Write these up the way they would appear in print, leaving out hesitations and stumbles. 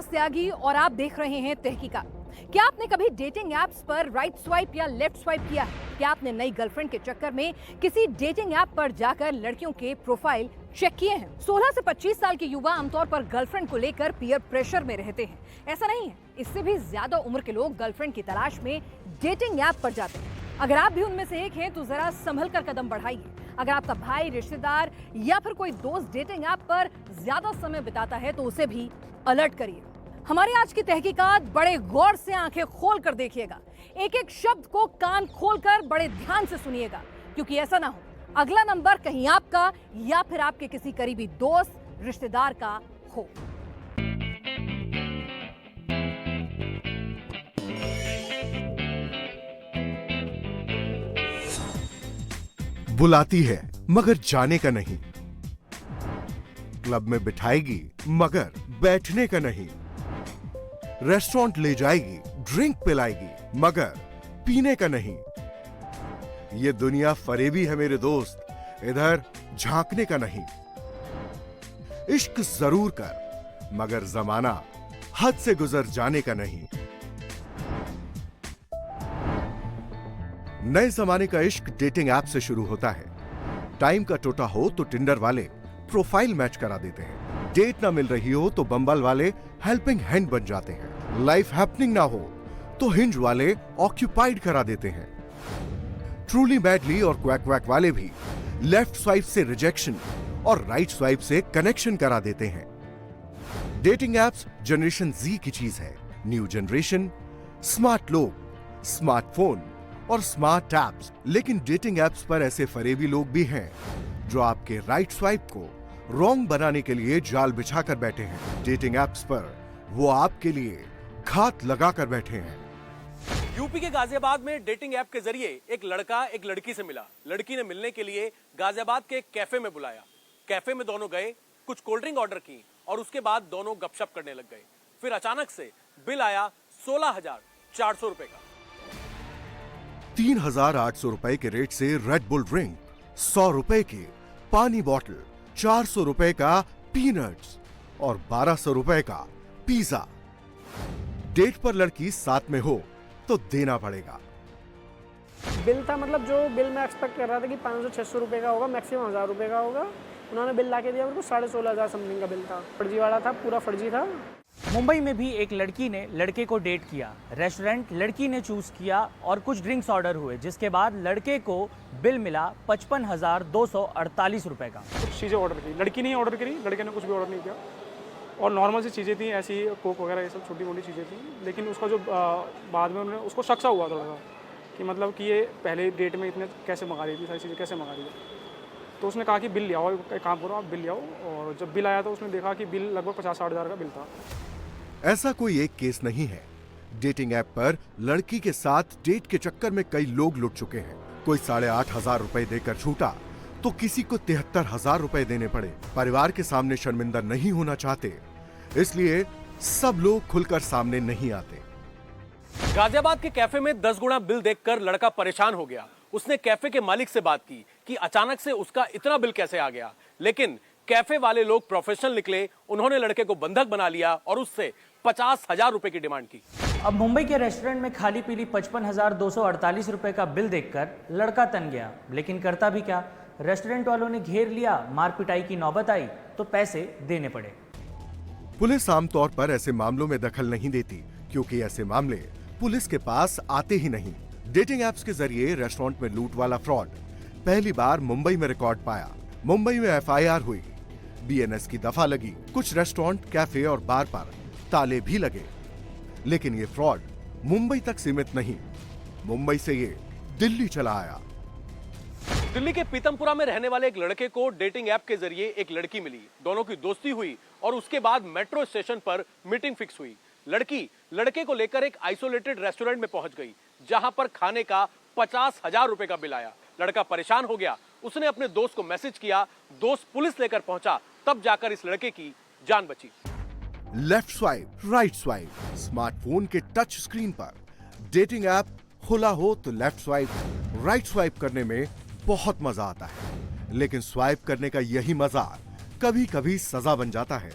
विकास त्यागी और आप देख रहे हैं तहकीकात। क्या आपने कभी डेटिंग एप्स पर राइट स्वाइप या लेफ्ट स्वाइप किया है? क्या आपने नई गर्लफ्रेंड के चक्कर में किसी डेटिंग ऐप पर जाकर लड़कियों के प्रोफाइल चेक किए हैं? 16 से 25 साल के युवा आमतौर पर गर्लफ्रेंड को लेकर पीयर प्रेशर में रहते हैं। ऐसा नहीं है, इससे भी ज्यादा उम्र के लोग गर्लफ्रेंड की तलाश में डेटिंग ऐप पर जाते हैं। अगर आप भी उनमें से एक हैं तो जरा संभल कर कदम बढ़ाइए। अगर आपका भाई, रिश्तेदार या फिर कोई दोस्त डेटिंग ऐप पर ज्यादा समय बिताता है तो उसे भी अलर्ट करिए। हमारी आज की तहकीकात बड़े गौर से आंखें खोल कर देखिएगा। एक एक शब्द को कान खोलकर बड़े ध्यान से सुनिएगा, क्योंकि ऐसा ना हो अगला नंबर कहीं आपका या फिर आपके किसी करीबी दोस्त, रिश्तेदार का हो। बुलाती है मगर जाने का नहीं, क्लब में बिठाएगी मगर बैठने का नहीं, रेस्टोरेंट ले जाएगी, ड्रिंक पिलाएगी मगर पीने का नहीं। ये दुनिया फरेबी है मेरे दोस्त, इधर झांकने का नहीं। इश्क जरूर कर मगर जमाना हद से गुजर जाने का नहीं। नए जमाने का इश्क डेटिंग ऐप से शुरू होता है। टाइम का टोटा हो तो टिंडर वाले प्रोफाइल मैच करा देते हैं। डेट ना मिल रही हो तो बंबल वाले हेल्पिंग हैंड बन जाते हैं। लाइफ हैपनिंग ना हो तो हिंज वाले ऑक्यूपाइड करा देते हैं। ट्रूली मैडली और क्वैक क्वैक वाले भी लेफ्ट स्वाइप से रिजेक्शन और राइट स्वाइप से कनेक्शन करा देते हैं। डेटिंग एप्स जनरेशन जी की चीज है। न्यू जनरेशन, स्मार्ट लोग, स्मार्टफोन और स्मार्ट एप्स। लेकिन डेटिंग एप्स पर ऐसे फरेबी लोग भी हैं जो आपके राइट स्वाइप को रॉन्ग बनाने के लिए जाल बिछाकर बैठे हैं। डेटिंग एप्स पर वो आपके लिए घात लगाकर बैठे हैं। यूपी के गाजियाबाद में डेटिंग ऐप के जरिए एक लड़का एक लड़की से मिला। लड़की ने मिलने के लिए गाजियाबाद के एक कैफे में बुलाया। कैफे में दोनों गए, कुछ कोल्ड ड्रिंक ऑर्डर की और उसके बाद दोनों गपशप करने लग गए। फिर अचानक से बिल आया 16,400 रुपए का। 3,800 रुपए के रेट से रेड बुल ड्रिंक, 100 रुपए के पानी बॉटल, 400 रुपए का पीनट्स और 1200 रुपए का पिज्जा। डेट पर लड़की साथ में हो तो देना पड़ेगा। बिल था, मतलब जो बिल मैं एक्सपेक्ट कर रहा था कि 500-600 रुपए का होगा, मैक्सिमम 1000 रुपए का होगा। उन्होंने बिल लाके दिया, मेरे को 16,500 समथिंग का बिल था। फर्जीवाड़ा था, पूरा फर्जी था। मुंबई में भी एक लड़की ने लड़के को डेट किया। रेस्टोरेंट लड़की ने चूज किया और कुछ ड्रिंक्स ऑर्डर हुए, जिसके बाद लड़के को बिल मिला 55,248 रुपए का। कुछ चीज़ें ऑर्डर की, लड़की ने ऑर्डर करी, लड़के ने कुछ भी ऑर्डर नहीं किया। और नॉर्मल सी चीज़ें थी, ऐसी कोक वगैरह, ये सब छोटी मोटी चीज़ें थी। लेकिन उसका जो बाद में उन्होंने उसको शक सा हुआ थोड़ा सा कि मतलब कि ये पहले डेट में इतने कैसे मंगा रही थी, सारी चीज़ें कैसे मंगा रही है। तो उसने कहा कि बिल ले आओ, एक काम करो आप बिल ले आओ। और जब बिल आया तो उसने देखा कि बिल लगभग 50-60 हज़ार का बिल था। ऐसा कोई एक केस नहीं है। डेटिंग ऐप पर लड़की के साथ डेट के चक्कर में कई लोग लुट चुके हैं। कोई 8,500 रुपए देकर छूटा तो किसी को 73,000 रुपए देने पड़े। परिवार के सामने शर्मिंदा नहीं होना चाहते, इसलिए सब लोग खुलकर सामने नहीं आते। गाजियाबाद के कैफे में 10 गुना बिल देखकर लड़का परेशान हो गया। उसने कैफे के मालिक से बात की कि अचानक से उसका इतना बिल कैसे आ गया। लेकिन कैफे वाले लोग प्रोफेशनल निकले। उन्होंने लड़के को बंधक बना लिया और उससे 50,000 रुपए की डिमांड की। अब मुंबई के रेस्टोरेंट में खाली पीली 55,248 रुपए का बिल देखकर लड़का तन गया। लेकिन करता भी क्या, रेस्टोरेंट वालों ने घेर लिया। मार पिटाई की नौबत आई तो पैसे देने पड़े। पुलिस आमतौर पर ऐसे मामलों में दखल नहीं देती, क्योंकि ऐसे मामले पुलिस के पास आते ही नहीं। डेटिंग एप्स के जरिए रेस्टोरेंट में लूट वाला फ्रॉड पहली बार मुंबई में रिकॉर्ड पाया। मुंबई में एफआईआर हुई, बीएनएस की दफा लगी, कुछ रेस्टोरेंट, कैफे और बार पर ताले भी लगे। लेकिन ये फ्रॉड मुंबई तक सीमित नहीं, मुंबई से ये दिल्ली चला आया। दिल्ली के पीतमपुरा में रहने वाले एक लड़के को डेटिंग ऐप के जरिए एक लड़की मिली। दोनों की दोस्ती हुई और उसके बाद मेट्रो स्टेशन पर मीटिंग फिक्स हुई। लड़की लड़के को लेकर एक आइसोलेटेड रेस्टोरेंट में पहुंच गई, जहां पर खाने का 50,000 रुपए का बिल आया। लड़का परेशान हो गया। उसने अपने दोस्त को मैसेज किया। दोस्त पुलिस लेकर पहुंचा, तब जाकर इस लड़के की जान बची। Left swipe, right swipe, smartphone के टच स्क्रीन पर डेटिंग ऐप खुला हो तो लेफ्ट स्वाइप, राइट स्वाइप करने में बहुत मजा आता है। लेकिन स्वाइप करने का यही मजा कभी कभी सजा बन जाता है।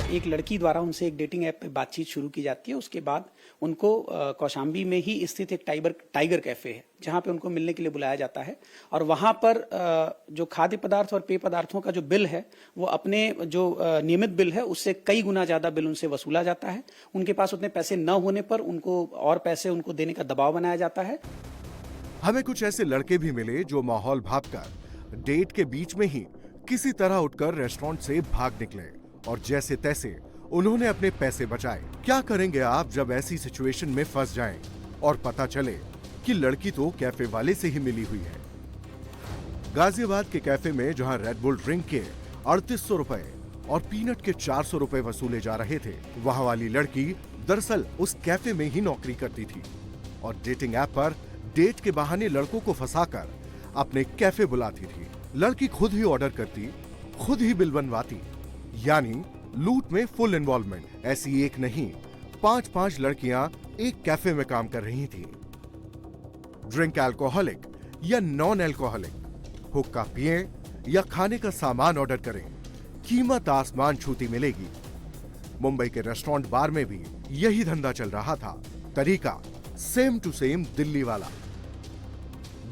एक लड़की द्वारा उनसे एक डेटिंग ऐप पे बातचीत शुरू की जाती है। उसके बाद उनको कौशाम्बी में ही स्थित एक टाइगर कैफे है जहां पे उनको मिलने के लिए बुलाया जाता है और वहां पर जो खाद्य पदार्थ और पेय पदार्थों का जो बिल है वो अपने जो नियमित बिल है उससे कई गुना ज्यादा बिल उनसे वसूला जाता है। उनके पास उतने पैसे न होने पर उनको और पैसे उनको देने का दबाव बनाया जाता है। हमें कुछ ऐसे लड़के भी मिले जो माहौल भांपकर डेट के बीच में ही किसी तरह उठकर रेस्टोरेंट से भाग निकले और जैसे तैसे उन्होंने अपने पैसे बचाए। क्या करेंगे आप जब ऐसी सिचुएशन में फंस जाएं और पता चले कि लड़की तो कैफे वाले से ही मिली हुई है। गाजियाबाद के कैफे में जहां रेड बुल ड्रिंक के 3800 रुपए और पीनट के 400 रुपए वसूले जा रहे थे, वहां वाली लड़की दरअसल उस कैफे में ही नौकरी करती थी और डेटिंग ऐप पर डेट के बहाने लड़कों को फंसाकर अपने कैफे बुलाती थी। लड़की खुद ही ऑर्डर करती, खुद ही बिल बनवाती, यानी लूट में फुल इन्वॉल्वमेंट। ऐसी एक नहीं 5-5 लड़कियां एक कैफे में काम कर रही थी। ड्रिंक अल्कोहलिक या नॉन अल्कोहलिक, हुक्का पिए या खाने का सामान ऑर्डर करें, कीमत आसमान छूती मिलेगी। मुंबई के रेस्टोरेंट बार में भी यही धंधा चल रहा था। तरीका सेम टू सेम दिल्ली वाला।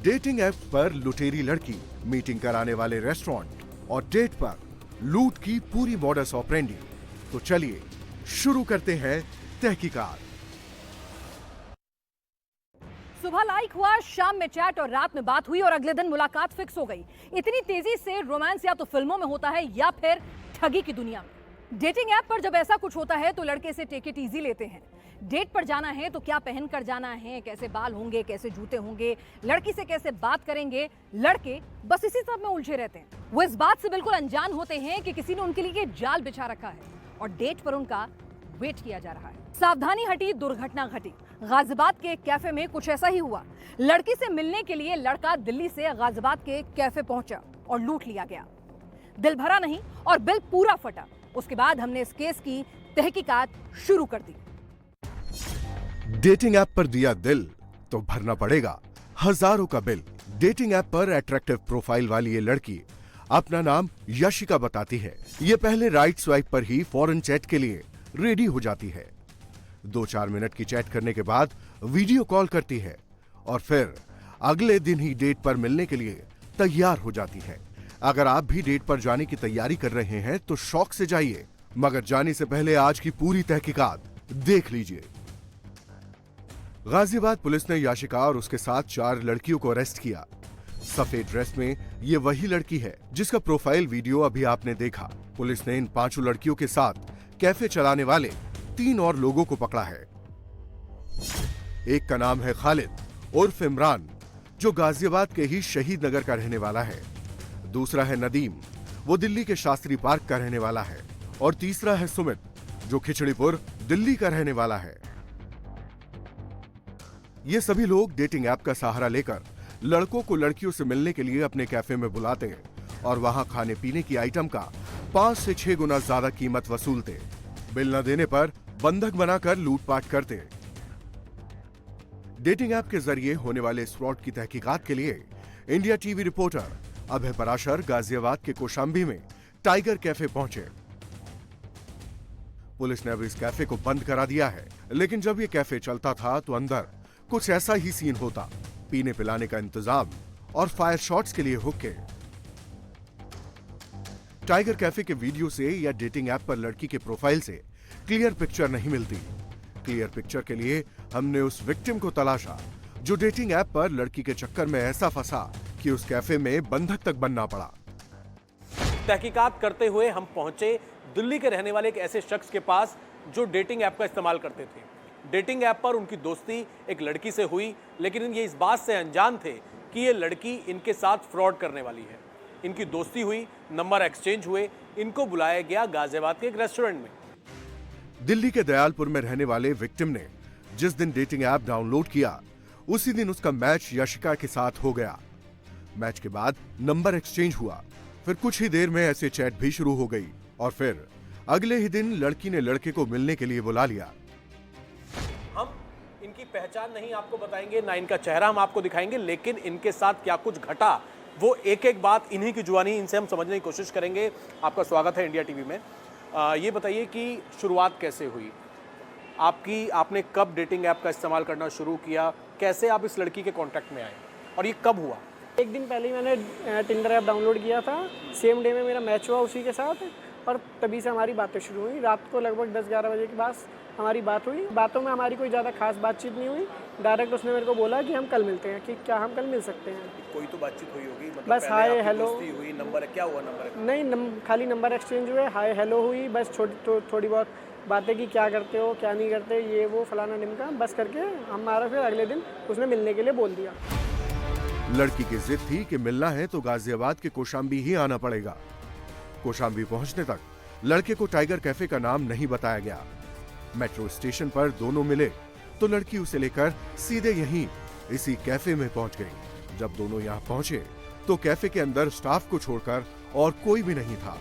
डेटिंग ऐप पर लुटेरी लड़की, मीटिंग कराने वाले रेस्टोरेंट और डेट पर लूट की पूरी मॉडस ऑपरेंडी। तो चलिए शुरू करते हैं तहकीकात। सुबह लाइक हुआ, शाम में चैट और रात में बात हुई और अगले दिन मुलाकात फिक्स हो गई। इतनी तेजी से रोमांस या तो फिल्मों में होता है या फिर ठगी की दुनिया में। डेटिंग ऐप पर जब ऐसा कुछ होता है तो लड़के से टेक इट इजी लेते हैं। डेट पर जाना है तो क्या पहनकर जाना है, कैसे बाल होंगे, कैसे जूते होंगे, लड़की से कैसे बात करेंगे, लड़के बस इसी सब में उलझे रहते हैं। वो इस बात से बिल्कुल अनजान होते हैं कि किसी ने उनके लिए जाल बिछा रखा है और डेट पर उनका वेट किया जा रहा है। सावधानी हटी, दुर्घटना घटी। गाजियाबाद के कैफे में कुछ ऐसा ही हुआ। लड़की से मिलने के लिए लड़का दिल्ली से गाजियाबाद के कैफे पहुंचा और लूट लिया गया। दिल भरा नहीं और बिल पूरा फटा। उसके बाद हमने इस केस की तहकीकात शुरू कर दी। डेटिंग ऐप पर दिया दिल तो भरना पड़ेगा हजारों का बिल। डेटिंग ऐप पर अट्रैक्टिव प्रोफाइल वाली ये लड़की अपना नाम यशिका बताती है। ये पहले राइट स्वाइप पर ही फॉरेन चैट के लिए रेडी हो जाती है। 2-4 मिनट की चैट करने के बाद वीडियो कॉल करती है और फिर अगले दिन ही डेट पर मिलने के लिए तैयार हो जाती है। अगर आप भी डेट पर जाने की तैयारी कर रहे हैं तो शौक से जाइए, मगर जाने से पहले आज की पूरी तहकीकात देख लीजिए। गाजियाबाद पुलिस ने याशिका और उसके साथ 4 लड़कियों को अरेस्ट किया। सफेद ड्रेस में ये वही लड़की है जिसका प्रोफाइल वीडियो अभी आपने देखा। पुलिस ने इन 5 लड़कियों के साथ कैफे चलाने वाले 3 और लोगों को पकड़ा है। एक का नाम है खालिद उर्फ इमरान, जो गाजियाबाद के ही शहीद नगर का रहने वाला है। दूसरा है नदीम, वो दिल्ली के शास्त्री पार्क का रहने वाला है। और तीसरा है सुमित, जो खिचड़ीपुर दिल्ली का रहने वाला है। ये सभी लोग डेटिंग ऐप का सहारा लेकर लड़कों को लड़कियों से मिलने के लिए अपने कैफे में बुलाते हैं और वहां खाने पीने की आइटम का 5 से 6 गुना ज्यादा कीमत वसूलते। बिल न देने पर बंधक बनाकर लूटपाट करते। डेटिंग ऐप के जरिए होने वाले इस फ्रॉड की तहकीकात के लिए इंडिया टीवी रिपोर्टर अभय पराशर गाजियाबाद के कौशाम्बी में टाइगर कैफे पहुंचे। पुलिस ने अब इस कैफे को बंद करा दिया है, लेकिन जब ये कैफे चलता था तो अंदर कुछ ऐसा ही सीन होता। पीने पिलाने का इंतजाम और फायर शॉट्स के लिए हुक्के। टाइगर कैफे के वीडियो से या डेटिंग ऐप पर लड़की के प्रोफाइल से क्लियर पिक्चर नहीं मिलती। क्लियर पिक्चर के लिए हमने उस विक्टिम को तलाशा जो डेटिंग ऐप पर लड़की के चक्कर में ऐसा फंसा कि उस कैफे में बंधक तक बनना पड़ा। तहकीकात करते हुए हम पहुंचे दिल्ली के रहने वाले एक ऐसे शख्स के पास जो डेटिंग ऐप का इस्तेमाल करते थे। डेटिंग ऐप पर उनकी दोस्ती एक लड़की से हुई, लेकिन ये इस बात से अनजान थे कि ये लड़की इनके साथ फ्रॉड करने वाली है। इनकी दोस्ती हुई, नंबर एक्सचेंज हुए, इनको बुलाया गया गाजियाबाद के एक रेस्टोरेंट में। दिल्ली के दयालपुर में रहने वाले विक्टिम ने जिस दिन डेटिंग ऐप डाउनलोड किया उसी दिन उसका मैच यशिका के साथ हो गया। मैच के बाद नंबर एक्सचेंज हुआ, फिर कुछ ही देर में ऐसे चैट भी शुरू हो गई और फिर अगले ही दिन लड़की ने लड़के को मिलने के लिए बुला लिया। हम इनकी पहचान नहीं आपको बताएंगे, ना इनका चेहरा हम आपको दिखाएंगे, लेकिन इनके साथ क्या कुछ घटा वो एक एक बात इन्हीं की जुबानी इनसे हम समझने की कोशिश करेंगे। आपका स्वागत है इंडिया टीवी में। ये बताइए कि शुरुआत कैसे हुई आपने कब डेटिंग ऐप का इस्तेमाल करना शुरू किया, कैसे आप इस लड़की के कांटेक्ट में आए और ये कब हुआ? एक दिन पहले ही मैंने टिंडर ऐप डाउनलोड किया था, सेम डे में मेरा मैच हुआ उसी के साथ और तभी से हमारी बातें शुरू हुई। रात को लगभग 10-11 बजे के बाद हमारी बात हुई। बातों में हमारी कोई ज़्यादा खास बातचीत नहीं हुई। डायरेक्ट उसने मेरे को बोला कि हम कल मिलते हैं, कि क्या हम कल मिल सकते हैं। कोई तो बातचीत हुई होगी, मतलब बस हाय हेलो हुई, नंबर क्या हुआ? नंबर नहीं, खाली नंबर एक्सचेंज हुए, हाय हेलो हुई, बस थोड़ी बहुत बातें की, क्या करते हो क्या नहीं करते, ये वो फलाना ढिमका, बस करके हमारा फिर अगले दिन उसने मिलने के लिए बोल दिया। लड़की की जिद थी कि मिलना है तो गाजियाबाद के कौशाम्बी ही आना पड़ेगा। कौशाम्बी पहुंचने तक लड़के को टाइगर कैफे का नाम नहीं बताया गया। मेट्रो स्टेशन पर दोनों मिले तो लड़की उसे लेकर सीधे यहीं इसी कैफे में पहुंच गई। जब दोनों यहां पहुंचे तो कैफे के अंदर स्टाफ को छोड़कर और कोई भी नहीं था।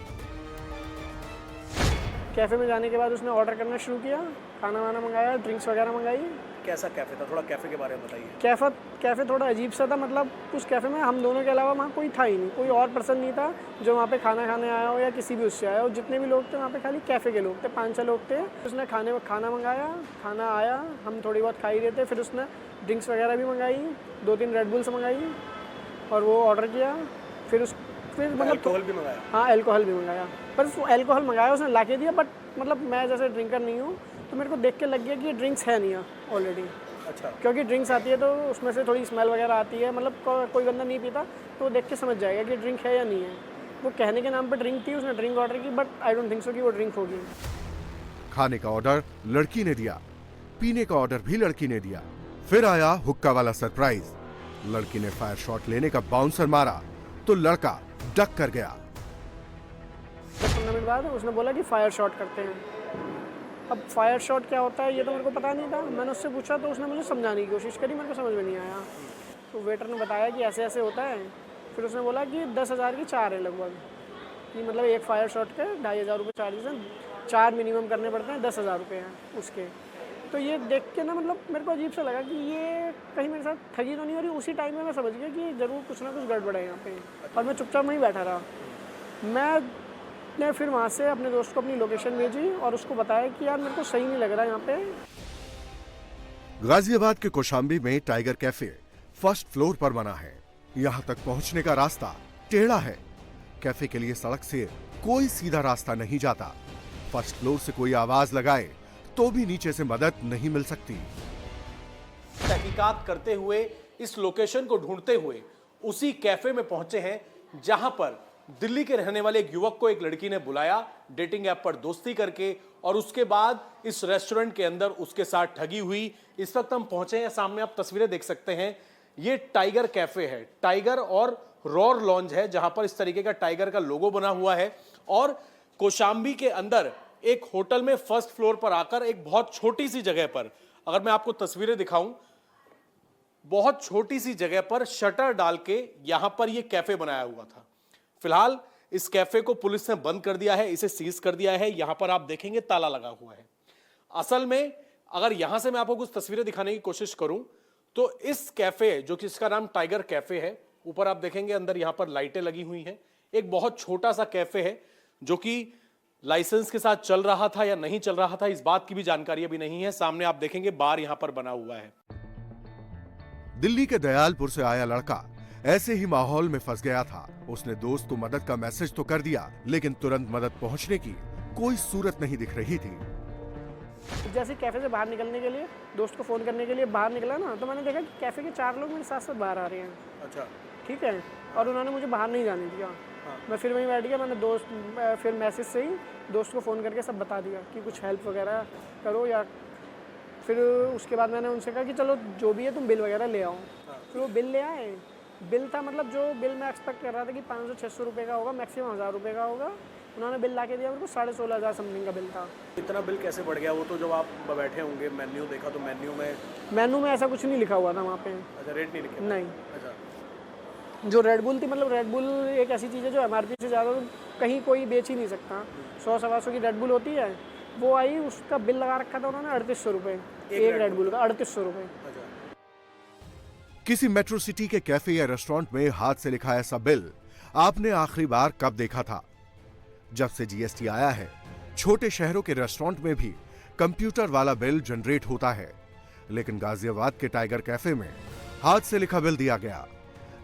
कैफे में जाने के बाद उसने ऑर्डर करना शुरू किया, खाना वाना मंगाया, ड्रिंक्स वगैरह मंगाई। कैसा कैफे था? थोड़ा कैफे के बारे में बताइए। कैफ़े थोड़ा अजीब सा था, मतलब उस कैफ़े में हम दोनों के अलावा वहाँ कोई था ही नहीं, कोई और पर्सन नहीं था जो वहाँ पे खाना खाने आया हो या किसी भी उससे आया हो। जितने भी लोग थे वहाँ पे खाली कैफ़े के लोग थे, 5-6 लोग थे। उसने खाना मंगाया, खाना आया, हम थोड़ी बहुत खा ही रहे थे। फिर उसने ड्रिंक्स वगैरह भी मंगाई, 2-3 रेड बुल्स मंगाई और वो ऑर्डर किया। फिर मतलब अल्कोहल भी मंगाया? हाँ, अल्कोहल भी मंगाया, पर अल्कोहल मंगाया उसने ला के दिया। बट मतलब मैं जैसे ड्रिंकर नहीं हूँ तो मेरे को देख के लग गया कि ये ड्रिंक्स है नहीं ऑलरेडी। अच्छा। क्योंकि ड्रिंक्स आती है तो उसमें से थोड़ी स्मेल वगैरह आती है, मतलब कोई बंदा नहीं पीता तो वो देख के समझ जाएगा कि ड्रिंक है या नहीं है। वो कहने के नाम पे ड्रिंक थी, उसने ड्रिंक ऑर्डर की, but I don't think so कि वो ड्रिंक होगी। खाने का ऑर्डर लड़की ने दिया, पीने का ऑर्डर भी लड़की ने दिया। फिर आया हुक्का वाला सरप्राइज। लड़की ने फायर शॉट लेने का बाउंसर मारा तो लड़का डक कर गया। 10-15 मिनट बाद उसने बोला कि फायर शॉट करते हैं। अब फायर शॉट क्या होता है ये तो मेरे को पता नहीं था। मैंने उससे पूछा तो उसने मुझे समझाने की कोशिश करी, मेरे को समझ में नहीं आया। तो वेटर ने बताया कि ऐसे ऐसे होता है। फिर उसने बोला कि 10,000 की 4 है लगभग, कि मतलब एक फायर शॉट के 2,500 रुपये चार्जेस हैं, 4 मिनिमम करने पड़ते हैं, 10,000 रुपये हैं उसके। तो ये देख के ना मतलब मेरे को अजीब सा लगा कि ये कहीं मेरे साथ ठगी तो नहीं हो रही। उसी टाइम में मैं समझ गया कि ज़रूर कुछ ना कुछ गड़बड़ है यहाँ पे, और मैं चुपचाप वहीं बैठा रहा। मैंने फिर वहाँ से अपने दोस्त को अपनी लोकेशन भेजी और उसको बताया कि यार मेरे को सही नहीं लग रहा यहाँ पे। गाजियाबाद के कौशाम्बी में टाइगर कैफे फर्स्ट फ्लोर पर बना है। यहाँ तक पहुँचने का रास्ता टेढ़ा है। कैफे के लिए सड़क से कोई सीधा रास्ता नहीं जाता। फर्स्ट फ्लोर से कोई आवाज लगाए तो भी नीचे से मदद नहीं मिल सकती। तहकीकात करते हुए इस लोकेशन को ढूंढते हुए उसी कैफे में पहुंचे हैं जहां पर दिल्ली के रहने वाले एक युवक को एक लड़की ने बुलाया डेटिंग ऐप पर दोस्ती करके, और उसके बाद इस रेस्टोरेंट के अंदर उसके साथ ठगी हुई। इस वक्त हम पहुंचे हैं, सामने आप तस्वीरें देख सकते हैं। ये टाइगर कैफे है, टाइगर और रॉर लॉन्ज है, जहां पर इस तरीके का टाइगर का लोगो बना हुआ है। और कौशाम्बी के अंदर एक होटल में फर्स्ट फ्लोर पर आकर एक बहुत छोटी सी जगह पर, अगर मैं आपको तस्वीरें दिखाऊं, बहुत छोटी सी जगह पर शटर डाल के यहां पर यह कैफे बनाया हुआ था। फिलहाल इस कैफे को पुलिस ने बंद कर दिया है, इसे सीज कर दिया है। यहां पर आप देखेंगे ताला लगा हुआ है। असल में अगर यहां से मैं आपको कुछ तस्वीरें दिखाने की कोशिश करूं तो इस कैफे, जो कि इसका नाम टाइगर कैफे है, ऊपर आप देखेंगे अंदर यहां पर लाइटें लगी हुई हैं। एक बहुत छोटा सा कैफे है जो कि लाइसेंस के साथ चल रहा था या नहीं चल रहा था, इस बात की भी जानकारी अभी नहीं है। सामने आप देखेंगे बार यहां पर बना हुआ है। दिल्ली के दयालपुर से आया लड़का ऐसे ही माहौल में फंस गया था। उसने दोस्त को मदद का मैसेज तो कर दिया, लेकिन तुरंत मदद पहुंचने की कोई सूरत नहीं दिख रही थी। जैसे कैफे से बाहर निकलने के लिए दोस्त को फोन करने के लिए बाहर निकला ना, तो मैंने देखा कि कैफे के 4 लोग मेरे साथ साथ बाहर आ रहे हैं। अच्छा, ठीक है, और उन्होंने मुझे बाहर नहीं जाने दिया। मैं फिर वहीं बैठ गया। मैंने फिर मैसेज से ही दोस्त को फ़ोन करके सब बता दिया कि कुछ हेल्प वगैरह करो, या फिर उसके बाद मैंने उनसे कहा कि चलो जो भी है तुम बिल वगैरह ले आओ। फिर वो बिल ले आए। बिल था, मतलब जो बिल मैं एक्सपेक्ट कर रहा था कि 500-600 रुपये का होगा, मैक्सिमम 1000 रुपये का होगा, उन्होंने बिल ला के दिया मेरे को 16,500 समथिंग का बिल था। इतना बिल कैसे बढ़ गया? वो तो जब आप बैठे होंगे मेन्यू देखा तो मेन्यू में ऐसा कुछ नहीं लिखा हुआ था वहाँ पे। अच्छा, रेट नहीं लिखा? नहीं। अच्छा, जो रेड बुल थी, मतलब रेड बुल एक ऐसी चीज़ है जो MRP से ज़्यादा कहीं कोई बेच ही नहीं सकता। 100-125 की रेड बुल होती है, वो आई, उसका बिल लगा रखा था उन्होंने 3800 रुपये एक रेड बुल का, 3800 रुपये। किसी मेट्रो सिटी के कैफे या रेस्टोरेंट में हाथ से लिखा ऐसा बिल आपने आखिरी बार कब देखा था? जब से GST आया है छोटे शहरों के रेस्टोरेंट में भी कंप्यूटर वाला बिल जनरेट होता है, लेकिन गाजियाबाद के टाइगर कैफे में हाथ से लिखा बिल दिया गया।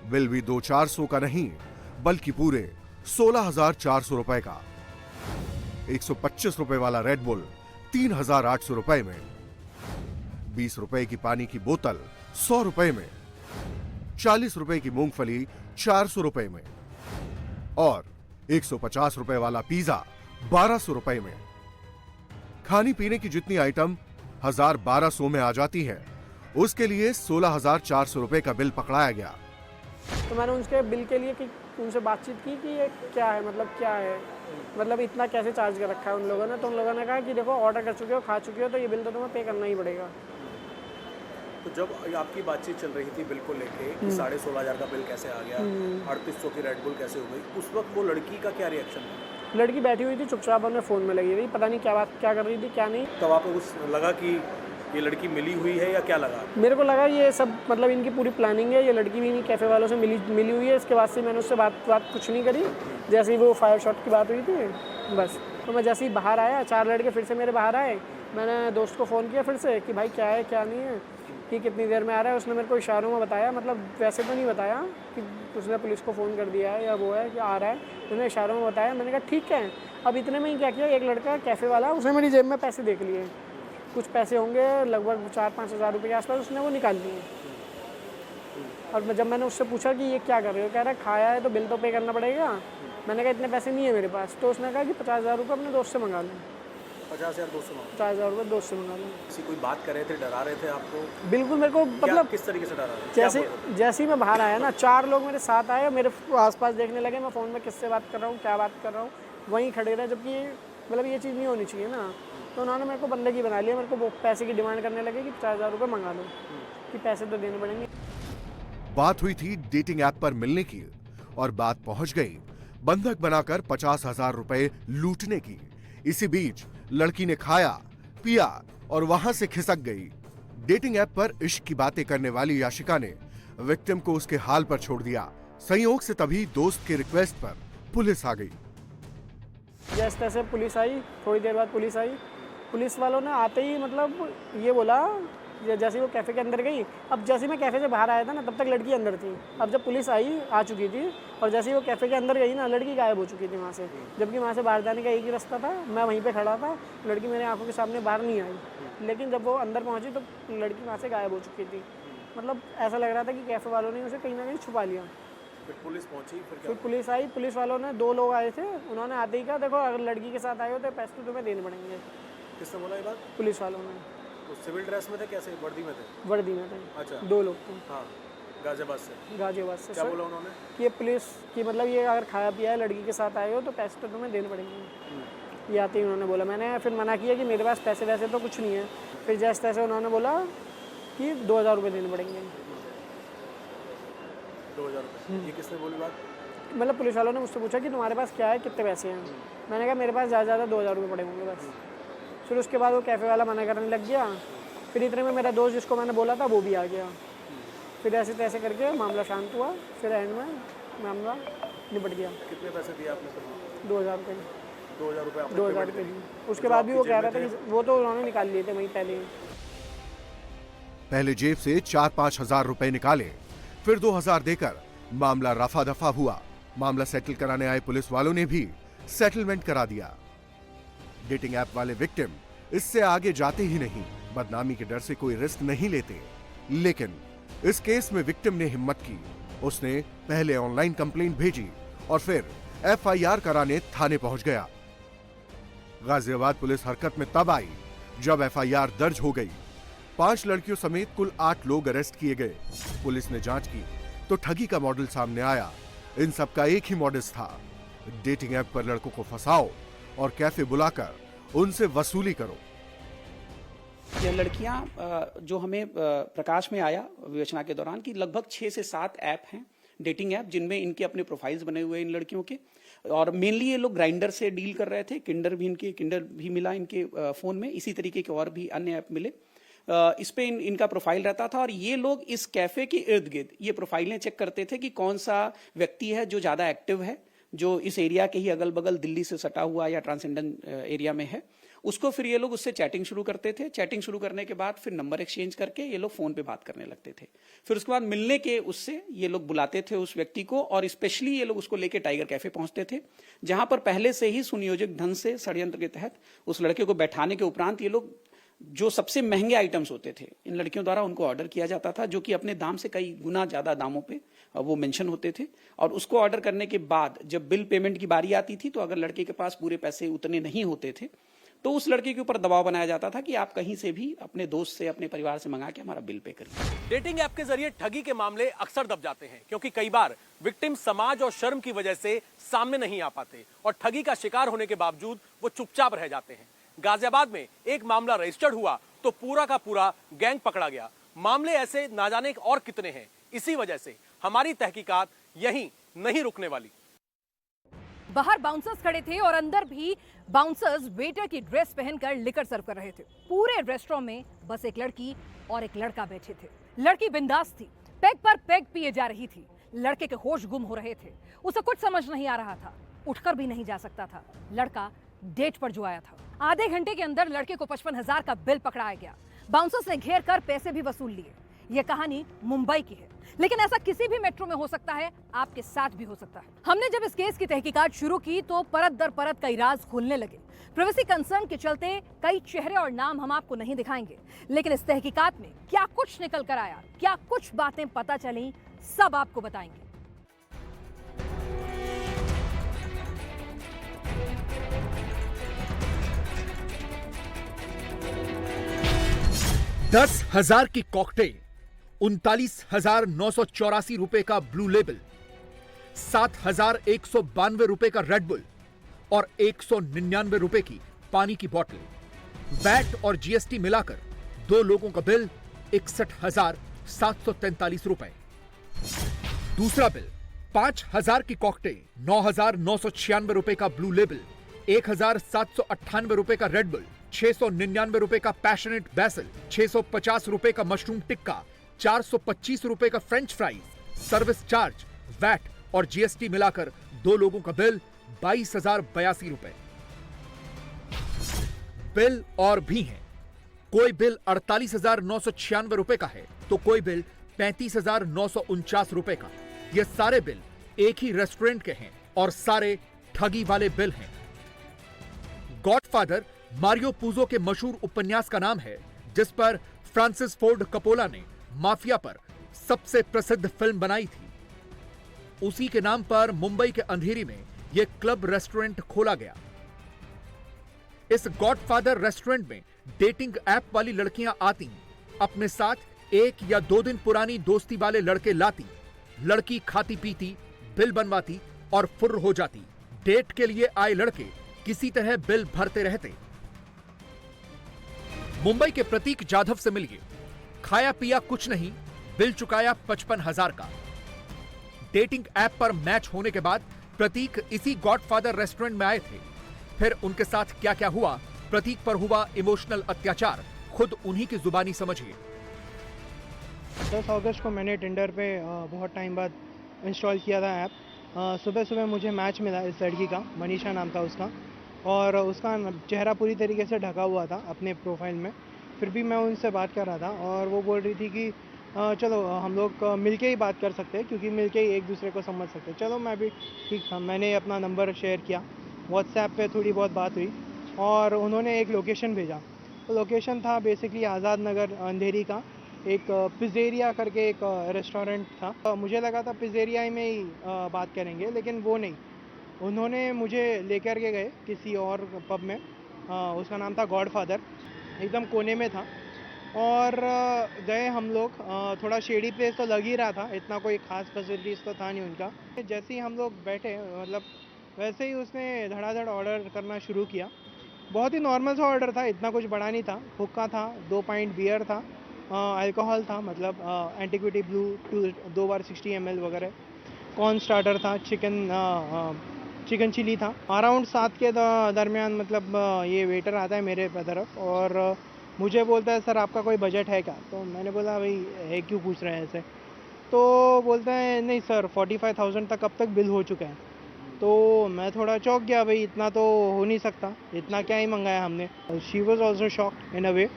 बिल भी 200-400 का नहीं, बल्कि पूरे 16,400 रुपए का। 125 रुपए वाला रेड बुल 3,800 रुपए में, 20 रुपए की पानी की बोतल 100 रुपए में, 40 रुपए की मूंगफली 400 रुपए में और 150 रुपए वाला पिज्जा 1200 रुपए में। खाने पीने की जितनी आइटम 1,000-1,200 में आ जाती है, उसके लिए 16,400 रुपए का बिल पकड़ाया गया। तो मैंने उनके बिल के लिए उनसे बातचीत की कि ये क्या है, मतलब क्या है, मतलब इतना कैसे चार्ज कर रखा है उन लोगों ने। तो उन लोगों ने कहा कि देखो ऑर्डर कर चुके हो, खा चुके हो, तो ये बिल तो तुम्हें पे करना ही पड़ेगा। तो जब आपकी बातचीत चल रही थी बिल को लेके कि 16,500 का बिल कैसे आ गया, 3,800 की रेड बुल कैसे हो गई, उस वक्त वो लड़की का क्या रिएक्शन था? लड़की बैठी हुई थी चुपचाप, अपने फ़ोन में लगी रही, पता नहीं क्या कर रही थी क्या नहीं। तब आपको कुछ लगा कि ये लड़की मिली हुई है या क्या लगा? मेरे को लगा ये सब मतलब इनकी पूरी प्लानिंग है, ये लड़की भी नहीं कैफ़े वालों से मिली हुई है। इसके बाद से मैंने उससे बात कुछ नहीं करी। जैसे ही वो फायर शॉट की बात हुई थी बस, तो मैं जैसे ही बाहर आया, 4 लड़के फिर से मेरे बाहर आए। मैंने दोस्त को फ़ोन किया फिर से कि भाई क्या है क्या नहीं है, कि कितनी देर में आ रहा है। उसने मेरे को इशारों में बताया, मतलब वैसे तो नहीं बताया कि उसने पुलिस को फ़ोन कर दिया है या वो है कि आ रहा है, उसने इशारों में बताया। मैंने कहा ठीक है। अब इतने में ही क्या किया, एक लड़का कैफ़े वाला, उसने मेरी जेब में पैसे देख लिए, कुछ पैसे होंगे लगभग 4-5 हज़ार रुपये के आसपास, उसने वो निकाल लिए। और जब मैंने उससे पूछा कि ये क्या कर रहे हो, कह रहा है खाया है तो बिल तो पे करना पड़ेगा। मैंने कहा इतने पैसे नहीं है मेरे पास। तो उसने कहा कि 50,000 रुपये अपने दोस्त से मंगा लो। 50,000 दोस्त से? 50,000 रुपये दोस्त से मंगा लो। किसी कोई बात कर रहे थे, डरा रहे थे आपको? बिल्कुल मेरे को मतलब किस तरीके से डरा रहे थे? जैसे ही मैं बाहर आया ना, 4 लोग मेरे साथ आए, मेरे आसपास देखने लगे मैं फ़ोन में किससे बात कर रहा हूँ, क्या बात कर रहा हूँ, वहीं खड़े रहे। जबकि मतलब ये चीज़ नहीं होनी चाहिए ना। तो उन्होंने मेरे को बंदगी बना लिया, मेरे को वो पैसे की डिमांड करने लगे कि 50,000 रुपये मंगा लो, कि पैसे तो देने पड़ेंगे। बात हुई थी डेटिंग ऐप पर मिलने की और बात पहुंच गई बंधक बनाकर 50,000 रुपए लूटने की। इसी बीच लड़की ने खाया पिया और वहां से खिसक गई। डेटिंग ऐप पर इश्क की बातें करने वाली याशिका ने विक्टिम को उसके हाल पर छोड़ दिया। संयोग से तभी दोस्त के रिक्वेस्ट पर पुलिस आ गई। जैसे तैसे पुलिस आई, थोड़ी देर बाद पुलिस आई। पुलिस वालों ने आते ही मतलब ये बोला, जैसे ही वो कैफ़े के अंदर गई, अब जैसे ही मैं कैफ़े से बाहर आया था ना, तब तक लड़की अंदर थी। अब जब पुलिस आई, आ चुकी थी, और जैसे ही वो कैफ़े के अंदर गई ना, लड़की गायब हो चुकी थी वहाँ से। जबकि वहाँ से बाहर जाने का एक ही रास्ता था, मैं वहीं पे खड़ा था, लड़की मेरे आंखों के सामने बाहर नहीं आई। लेकिन जब वो अंदर पहुँची तो लड़की वहाँ से गायब हो चुकी थी। मतलब ऐसा लग रहा था कि कैफ़े वालों ने उसे कहीं ना कहीं छुपा लिया। फिर पुलिस पहुंची, फिर पुलिस आई। पुलिस वालों ने 2 लोग आए थे, उन्होंने आते ही कहा देखो अगर लड़की के साथ आए हो तो पैसे तो तुम्हें देने पड़ेंगे। किसने बोला ये बात? पुलिस वालों ने। तो सिविल ड्रेस में थे, कैसे वर्दी में थे? वर्दी में थे। अच्छा। 2 लोग थे। हाँ, गाजियाबाद से? गाजियाबाद से। क्या बोला उन्होंने? कि ये पुलिस की मतलब ये अगर खाया पिया है लड़की के साथ आए हो तो पैसे तो तुम्हें देने पड़ेंगे। ये आते ही उन्होंने बोला। मैंने फिर मना किया कि मेरे पास पैसे वैसे तो कुछ नहीं है। फिर जैसे तैसे उन्होंने बोला कि 2,000 रुपये देने पड़ेंगे। 2,000 रुपये? ये किसने बोली बात? मतलब पुलिस वालों ने मुझसे पूछा कि तुम्हारे पास क्या है, कितने पैसे हैं। मैंने कहा मेरे पास ज़्यादा 2,000 रुपये पड़े होंगे बस। फिर उसके बाद वो कैफ़े वाला मना करने लग गया। फिर इतने में मेरा दोस्त जिसको मैंने बोला था वो भी आ गया। फिर ऐसे तैसे करके मामला शांत हुआ। फिर एंड में मामला निपट गया। कितने पैसे दिए आपने फिर? 2,000 रुपये। 2,000 रुपये आपने 2,000 रुपये दिए। उसके बाद भी वो कह रहा था कि वो तो उन्होंने निकाल लिए थे वहीं पहले जेब से 4-5 हजार रुपए निकाले, फिर 2,000 देकर मामला रफा दफा हुआ। मामला सेटल कराने आए पुलिस वालों ने भी सेटलमेंट करा दिया। डेटिंग ऐप वाले विक्टिम इससे आगे जाते ही नहीं, बदनामी के डर से कोई रिस्क नहीं लेते। लेकिन इस केस में विक्टिम ने हिम्मत की। उसने पहले ऑनलाइन कंप्लेंट भेजी और फिर FIR कराने थाने पहुंच गया। गाजियाबाद पुलिस हरकत में तब आई जब FIR दर्ज हो गई। 5 लड़कियों समेत कुल 8 लोग अरेस्ट किए गए। पुलिस ने जांच की तो ठगी का मॉडल सामने आया। इन सब का एक ही मॉडस था, डेटिंग ऐप पर लड़कों को फंसाओ और कैफे बुलाकर उनसे वसूली करो। ये लड़कियां जो हमें प्रकाश में आया विवेचना के दौरान कि लगभग 6 से 7 ऐप हैं डेटिंग ऐप जिनमें इनके अपने प्रोफाइल्स बने हुए हैं इन लड़कियों के। और मेनली ये लोग ग्राइंडर से डील कर रहे थे। किंडर भी मिला इनके फ़ोन में। इसी तरीके के और भी अन्य ऐप मिले। इस पे इनका प्रोफाइल रहता था और ये लोग इस कैफे के इर्द गिर्द ये प्रोफाइलें चेक करते थे कि कौन सा व्यक्ति है जो ज़्यादा एक्टिव है, जो इस एरिया के ही अगल बगल दिल्ली से सटा हुआ या ट्रांसेंडेंट एरिया में है, उसको फिर ये लोग उससे चैटिंग शुरू करते थे। चैटिंग शुरू करने के बाद फिर नंबर एक्सचेंज करके ये लोग फोन पे बात करने लगते थे। फिर उसके बाद मिलने के उससे ये लोग बुलाते थे उस व्यक्ति को, और स्पेशली ये लोग उसको लेके टाइगर कैफे पहुंचते थे, जहां पर पहले से ही सुनियोजित ढंग से षड्यंत्र के तहत उस लड़के को बैठाने के उपरांत ये लोग जो सबसे महंगे आइटम्स होते थे इन लड़कियों द्वारा उनको ऑर्डर किया जाता था, जो कि अपने दाम से कई गुना ज्यादा दामों पे वो मेंशन होते थे। और उसको ऑर्डर करने के बाद जब बिल पेमेंट की बारी आती थी, तो अगर लड़के के पास पूरे पैसे उतने नहीं होते थे, तो उस लड़के के ऊपर दबाव बनाया जाता था कि आप कहीं से भी अपने दोस्त से, अपने परिवार से मंगा के हमारा बिल पे करिए। डेटिंग ऐप के जरिए ठगी के मामले अक्सर दब जाते हैं, क्योंकि कई बार विक्टिम समाज और शर्म की वजह से सामने नहीं आ पाते और ठगी का शिकार होने के बावजूद वो चुपचाप रह जाते हैं। गाजियाबाद में एक मामला रजिस्टर्ड हुआ तो पूरा का पूरा गैंग पकड़ा गया। मामले ऐसे ना जाने और कितने हैं। इसी वजह से हमारी तहकीकात यहीं नहीं रुकने वाली। बाहर बाउंसर्स खड़े थे और अंदर भी बाउंसर्स वेटर की ड्रेस पहनकर लिकर सर्व कर रहे थे। पूरे रेस्टोरेंट में बस एक लड़की और एक लड़का बैठे थे। लड़की बिंदास थी, पेग पर पेग पिए जा रही थी। लड़के के होश गुम हो रहे थे, उसे कुछ समझ नहीं आ रहा था, उठकर भी नहीं जा सकता था। लड़का डेट पर जो आया था। आधे घंटे के अंदर लड़के को 55,000 का बिल पकड़ाया गया। बाउंसर्स ने घेर कर पैसे भी वसूल लिए। यह कहानी मुंबई की है, लेकिन ऐसा किसी भी मेट्रो में हो सकता है, आपके साथ भी हो सकता है। हमने जब इस केस की तहकीकात शुरू की तो परत दर परत कई राज खुलने लगे। प्राइवेसी कंसर्न के चलते कई चेहरे और नाम हम आपको नहीं दिखाएंगे, लेकिन इस तहकीकात में क्या कुछ निकल कर आया, क्या कुछ बातें पता चली, सब आपको बताएंगे। दस 10,000 की कॉकटेल, 39,984 रुपए का ब्लू लेबल, 7,192 रुपए का रेड बुल और 199 रुपए की पानी की बोतल। वैट और जीएसटी मिलाकर दो लोगों का बिल 61,743 रुपए। दूसरा बिल 5,000 की कॉकटेल, 9,996 रुपए का ब्लू लेबल, 1,798 रुपए का रेड बुल, 699 रुपए का पैशनेट बैसल, 650 रुपए का मशरूम टिक्का, 425 रुपए का French fries, service charge, VAT और जीएसटी मिलाकर दो लोगों का बिल 22,082 रुपए। बिल और भी हैं। कोई बिल 48,996 रुपए का है तो कोई बिल 35,949 रुपए का। ये सारे बिल एक ही रेस्टोरेंट के हैं और सारे ठगी वाले बिल हैं। गॉडफादर मारियो पूजो के मशहूर उपन्यास का नाम है, जिस पर फ्रांसिस फोर्ड कपोला ने माफिया पर सबसे प्रसिद्ध फिल्म बनाई थी। उसी के नाम पर मुंबई के अंधेरी में यह क्लब रेस्टोरेंट खोला गया। इस गॉडफादर रेस्टोरेंट में डेटिंग ऐप वाली लड़कियां आती, अपने साथ 1 या 2 दिन पुरानी दोस्ती वाले लड़के लाती। लड़की खाती पीती, बिल बनवाती और फुर्र हो जाती। डेट के लिए आए लड़के किसी तरह बिल भरते रहते। मुंबई के प्रतीक जाधव से मिलिए। खाया पिया कुछ नहीं, बिल चुकाया 55,000 का। डेटिंग ऐप पर मैच होने के बाद प्रतीक इसी गॉडफादर रेस्टोरेंट में आए थे। फिर उनके साथ क्या क्या हुआ, प्रतीक पर हुआ इमोशनल अत्याचार, खुद उन्हीं की जुबानी समझिए। 10 अगस्त को मैंने टिंडर पे बहुत टाइम बाद इंस्टॉल किया था ऐप। सुबह सुबह मुझे मैच मिला इस लड़की का, मनीषा नाम था उसका, और उसका चेहरा पूरी तरीके से ढका हुआ था अपने प्रोफाइल में। फिर भी मैं उनसे बात कर रहा था और वो बोल रही थी कि चलो हम लोग मिलके ही बात कर सकते हैं, क्योंकि मिलके ही एक दूसरे को समझ सकते हैं। चलो मैं भी ठीक था, मैंने अपना नंबर शेयर किया, व्हाट्सएप पे थोड़ी बहुत बात हुई और उन्होंने एक लोकेशन भेजा। तो लोकेशन था बेसिकली आज़ाद नगर अंधेरी का एक पिज़्ज़ेरिया करके एक रेस्टोरेंट था। मुझे लगा था पिज़्ज़ेरिया में ही बात करेंगे, लेकिन वो नहीं, उन्होंने मुझे लेकर के गए किसी और पब में। उसका नाम था गॉडफादर, एकदम कोने में था। और गए हम लोग। थोड़ा शेडी प्लेस तो लग ही रहा था, इतना कोई ख़ास फैसिलिटीज़ तो था नहीं उनका। जैसे ही हम लोग बैठे, मतलब वैसे ही उसने धड़ाधड़ ऑर्डर करना शुरू किया। बहुत ही नॉर्मल सा ऑर्डर था, इतना कुछ बड़ा नहीं था। हुक्का था, 2 पॉइंट बियर था, अल्कोहल था, मतलब एंटीक्विटी ब्लू 2 बार 60 ml वगैरह, कॉर्न स्टार्टर था, चिकन चिली था। अराउंड 7 के दरमियान मतलब ये वेटर आता है मेरे तरफ और मुझे बोलता है सर आपका कोई बजट है क्या? तो मैंने बोला भाई है, क्यों पूछ रहे हैं ऐसे? तो बोलते हैं नहीं सर 45,000 तक अब तक बिल हो चुका है। तो मैं थोड़ा चौंक गया, भाई इतना तो हो नहीं सकता, इतना क्या ही मंगाया हमने। She was also shocked in a way.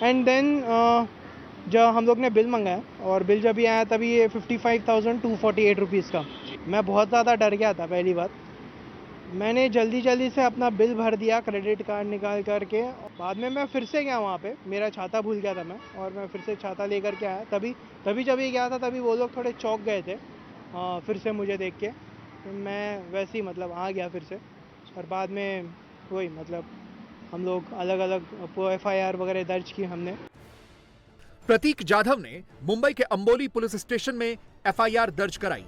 And then जब हम लोग ने बिल मंगाया और बिल जब भी आया तभी ये 55,248 रुपीज़ का। मैं बहुत ज़्यादा डर गया था। पहली बात मैंने जल्दी से अपना बिल भर दिया क्रेडिट कार्ड निकाल करके। बाद में मैं फिर से गया वहाँ पे, मेरा छाता भूल गया था मैं, और मैं फिर से छाता लेकर के आया। तभी जब ये गया था तभी वो लोग थोड़े चौंक गए थे फिर से मुझे देख के। मैं वैसे ही मतलब आ गया फिर से, और बाद में वही मतलब हम लोग अलग अलग FIR वगैरह दर्ज की हमने। प्रतीक जाधव ने मुंबई के अंबोली पुलिस स्टेशन में FIR दर्ज कराई।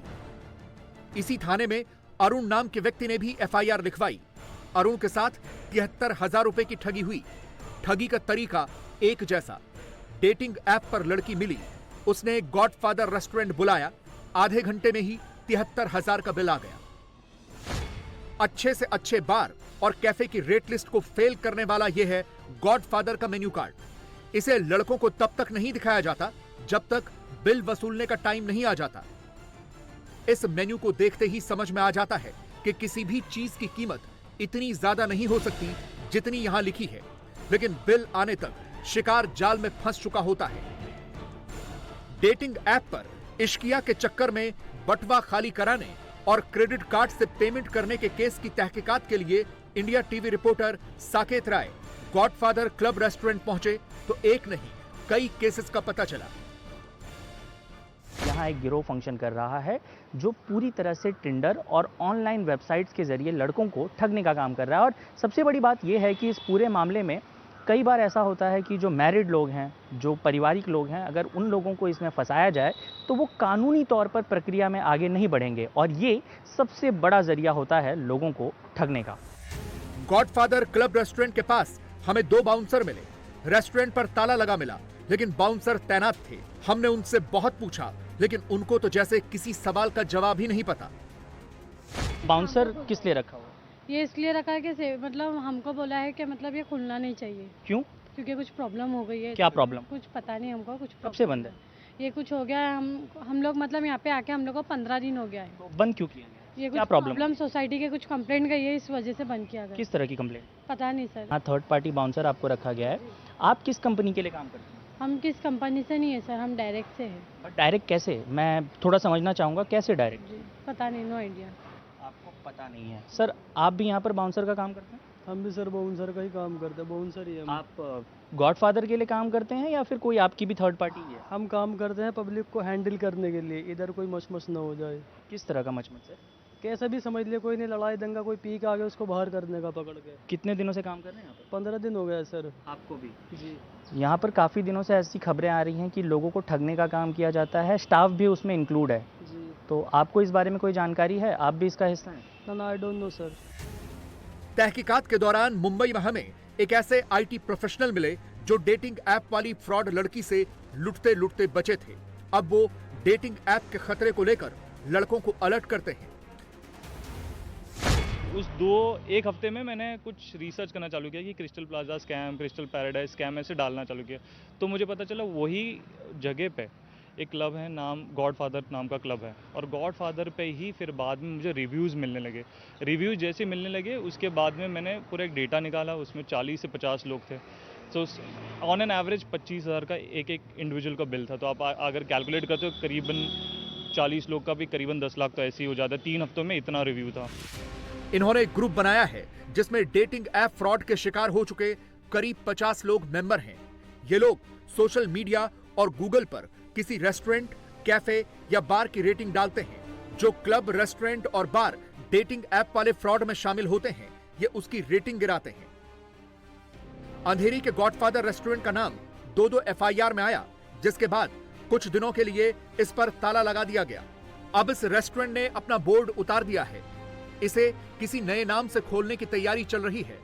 इसी थाने में अरुण नाम के व्यक्ति ने भी FIR लिखवाई। अरुण के साथ 73,000 रुपए की ठगी हुई। ठगी का तरीका एक जैसा। डेटिंग ऐप पर लड़की मिली, उसने गॉडफादर रेस्टोरेंट बुलाया, आधे घंटे में ही 73,000 का बिल आ गया। अच्छे से अच्छे बार और कैफे की रेट लिस्ट को फेल करने वाला यह है गॉडफादर का मेन्यू कार्ड। इसे लड़कों को तब तक नहीं दिखाया जाता जब तक बिल वसूलने का टाइम नहीं आ जाता। इस मेन्यू को देखते ही समझ में आ जाता है कि किसी भी चीज की कीमत इतनी ज्यादा नहीं हो सकती जितनी यहां लिखी है, लेकिन बिल आने तक शिकार जाल में फंस चुका होता है। डेटिंग ऐप पर इश्किया के चक्कर में बटवा खाली कराने और क्रेडिट कार्ड से पेमेंट करने के केस की तहकीकात के लिए इंडिया टीवी रिपोर्टर साकेत राय गॉडफादर क्लब रेस्टोरेंट पहुंचे तो एक नहीं कई केसेस का पता चला। यहाँ एक गिरोह फंक्शन कर रहा है जो पूरी तरह से टिंडर और ऑनलाइन वेबसाइट्स के जरिए लड़कों को ठगने का काम कर रहा है। और सबसे बड़ी बात यह है कि इस पूरे मामले में कई बार ऐसा होता है कि जो मैरिड लोग हैं, जो पारिवारिक लोग हैं, अगर उन लोगों को इसमें फंसाया जाए तो वो कानूनी तौर पर प्रक्रिया में आगे नहीं बढ़ेंगे, और ये सबसे बड़ा जरिया होता है लोगों को ठगने का। गॉडफादर क्लब रेस्टोरेंट के पास हमें 2 बाउंसर मिले। रेस्टोरेंट पर ताला लगा मिला, लेकिन बाउंसर तैनात थे। हमने उनसे बहुत पूछा, लेकिन उनको तो जैसे किसी सवाल का जवाब ही नहीं पता। बाउंसर किस लिए रखा हुआ? ये इसलिए रखा है कि मतलब हमको बोला है कि मतलब ये खुलना नहीं चाहिए। क्यों? क्योंकि कुछ प्रॉब्लम हो गई है। क्या प्रॉब्लम? कुछ पता नहीं हमको, कुछ कब से बंद है? ये कुछ हो गया है। हम लोग मतलब यहाँ पे आके हम लोग को 15 दिन हो गया है। तो बंद क्यों किया गया? ये क्या कुछ प्रॉब्लम? सोसाइटी के कुछ कंप्लेंट गई है, इस वजह से बंद किया गया। किस तरह की कंप्लेंट? पता नहीं सर। हाँ, थर्ड पार्टी बाउंसर आपको रखा गया है। आप किस कंपनी के लिए काम करते हैं? हम किस कंपनी से नहीं है सर, हम डायरेक्ट से है। डायरेक्ट कैसे? मैं थोड़ा समझना चाहूँगा, कैसे डायरेक्ट? पता नहीं, नो आइडिया। आपको पता नहीं है? सर आप भी यहाँ पर बाउंसर का काम करते हैं? हम भी सर बाउंसर का ही काम करते हैं, बाउंसर ही है। आप गॉडफादर के लिए काम करते हैं या फिर कोई आपकी भी थर्ड पार्टी है? हम काम करते हैं पब्लिक को हैंडल करने के लिए, इधर कोई मचमच ना हो जाए। किस तरह का मचमच है? कैसा भी समझ लिए, कोई नहीं लड़ाई दंगा, कोई पी के आ गया उसको बाहर करने का पकड़ के। कितने दिनों से काम कर रहे हैं यहाँ पर? 15 दिन हो गया सर। आपको भी? जी। यहाँ पर काफ़ी दिनों से ऐसी खबरें आ रही हैं कि लोगों को ठगने का काम किया जाता है, स्टाफ भी उसमें इंक्लूड है। जी। तो आपको इस बारे में कोई जानकारी है? आप भी इसका हिस्सा हैं? ना, आई डोंट नो सर। तहकीकात के दौरान मुंबई में हमें एक ऐसे IT प्रोफेशनल मिले जो डेटिंग ऐप वाली फ्रॉड लड़की से लुटते लुटते बचे थे। अब वो डेटिंग ऐप के खतरे को लेकर लड़कों को अलर्ट करते हैं। उस एक हफ्ते में मैंने कुछ रिसर्च करना चालू किया कि crystal plaza scam, crystal paradise scam ऐसे डालना चालू किया, तो मुझे पता चला वही जगह पे एक क्लब है, नाम गॉडफादर नाम का क्लब है, और गॉडफादर पे ही फिर बाद में मुझे रिव्यूज़ मिलने लगे। रिव्यूज़ जैसे मिलने लगे उसके बाद में मैंने पूरा एक डेटा निकाला, उसमें 40 से 50 लोग थे। तो ऑन एन एवरेज 25,000 का एक इंडिविजुअल का बिल था। तो आप अगर कैलकुलेट करते हो करीबन 40 लोग का भी करीबन 10 लाख तो ऐसे ही हो जाता है। 3 हफ्तों में इतना रिव्यू था। इन्होंने एक ग्रुप बनाया है जिसमें डेटिंग ऐप फ्रॉड के शिकार हो चुके करीब 50 लोग मेंबर हैं। ये लोग सोशल मीडिया और गूगल पर किसी रेस्टोरेंट, कैफे या बार की रेटिंग डालते हैं। जो क्लब, रेस्टोरेंट और बार डेटिंग ऐप वाले फ्रॉड में शामिल होते हैं, ये उसकी रेटिंग गिराते हैं। अंधेरी के गॉडफादर रेस्टोरेंट का नाम 2 FIR में आया, जिसके बाद कुछ दिनों के लिए इस पर ताला लगा दिया गया। अब इस रेस्टोरेंट ने अपना बोर्ड उतार दिया है। इसे किसी नए नाम से खोलने की तैयारी चल रही है।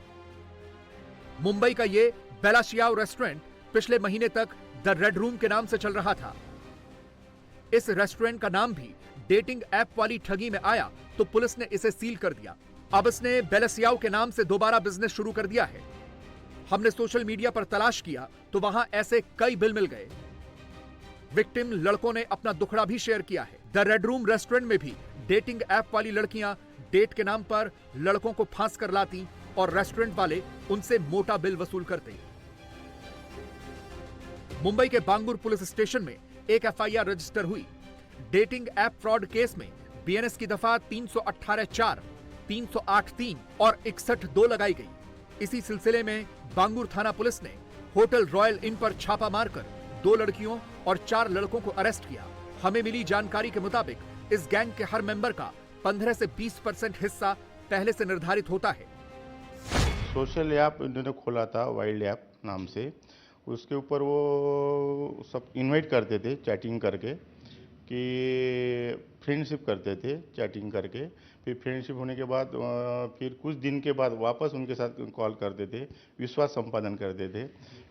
मुंबई का ये बेलाशियाओ रेस्टोरेंट पिछले महीने तक द रेड रूम के नाम से चल रहा था। इस रेस्टोरेंट का नाम भी डेटिंग ऐप वाली ठगी में आया तो पुलिस ने इसे सील कर दिया। अब इसने बेलाशियाओ के नाम से दोबारा बिजनेस शुरू कर दिया है। हमने सोशल मीडिया पर तलाश किया तो वहां ऐसे कई बिल मिल गए। विक्टिम लड़कों ने अपना दुखड़ा भी शेयर किया है। द रेड रूम रेस्टोरेंट में भी डेटिंग ऐप वाली लड़कियां डेट के नाम पर लड़कों को फांस कर लाती और रेस्टोरेंट वाले उनसे मोटा बिल वसूल करते। मुंबई के बांगुर पुलिस स्टेशन में एक एफआईआर रजिस्टर हुई। डेटिंग ऐप फ्रॉड केस में बीएनएस की दफा 318(4), 308(3) और 61(2) लगाई गई। इसी सिलसिले में बांगुर थाना पुलिस ने होटल रॉयल इन पर छापा मारकर 2 लड़कियों और 4 लड़कों को अरेस्ट किया। हमें मिली जानकारी के मुताबिक इस गैंग के हर मेंबर का 15 से 20% हिस्सा पहले से निर्धारित होता है। सोशल ऐप इन्होंने खोला था, वाइल्ड ऐप नाम से। उसके ऊपर वो सब इनवाइट करते थे चैटिंग करके, कि फ्रेंडशिप करते थे चैटिंग करके। फिर फ्रेंडशिप होने के बाद फिर कुछ दिन के बाद वापस उनके साथ कॉल करते थे, विश्वास संपादन करते थे।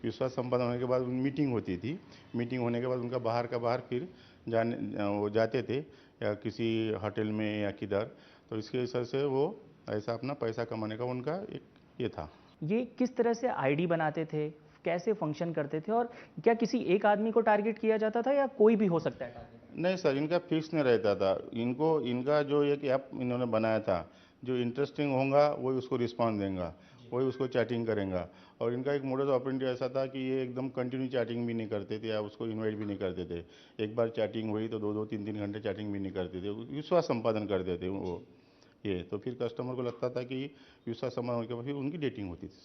विश्वास संपादन होने के बाद मीटिंग होती थी। मीटिंग होने के बाद उनका बाहर का बाहर फिर वो जाते थे या किसी होटल में या किधर। तो इसके हिसाब से वो ऐसा अपना पैसा कमाने का उनका एक ये था। ये किस तरह से आईडी बनाते थे, कैसे फंक्शन करते थे, और क्या किसी एक आदमी को टारगेट किया जाता था या कोई भी हो सकता है? नहीं सर, इनका फिक्स नहीं रहता था। इनका जो एक ऐप इन्होंने बनाया था, जो इंटरेस्टिंग होगा वही उसको रिस्पॉन्स देगा, वही उसको चैटिंग करेगा। और इनका एक मोडस ऑपरेंडी ऐसा था कि ये एकदम कंटिन्यू चैटिंग भी नहीं करते थे या उसको इनवाइट भी नहीं करते थे। एक बार चैटिंग हुई तो 2-2, 3-3 घंटे चैटिंग भी नहीं करते थे, विश्वास संपादन करते थे वो ये। तो फिर कस्टमर को लगता था कि विश्वास संपादन होने के बाद फिर उनकी डेटिंग होती थी।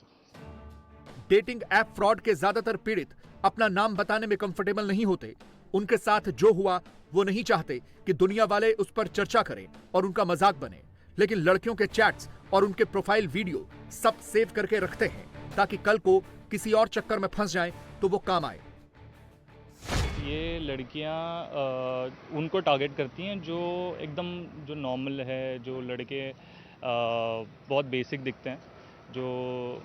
डेटिंग ऐप फ्रॉड के ज्यादातर पीड़ित अपना नाम बताने में कंफर्टेबल नहीं होते। उनके साथ जो हुआ वो नहीं चाहते कि दुनिया वाले उस पर चर्चा करें और उनका मजाक बने, लेकिन लड़कियों के चैट्स और उनके प्रोफाइल वीडियो सब सेव करके रखते हैं ताकि कल को किसी और चक्कर में फंस जाएं तो वो काम आए। ये लड़कियां उनको टारगेट करती हैं जो एकदम जो नॉर्मल है, जो लड़के बहुत बेसिक दिखते हैं, जो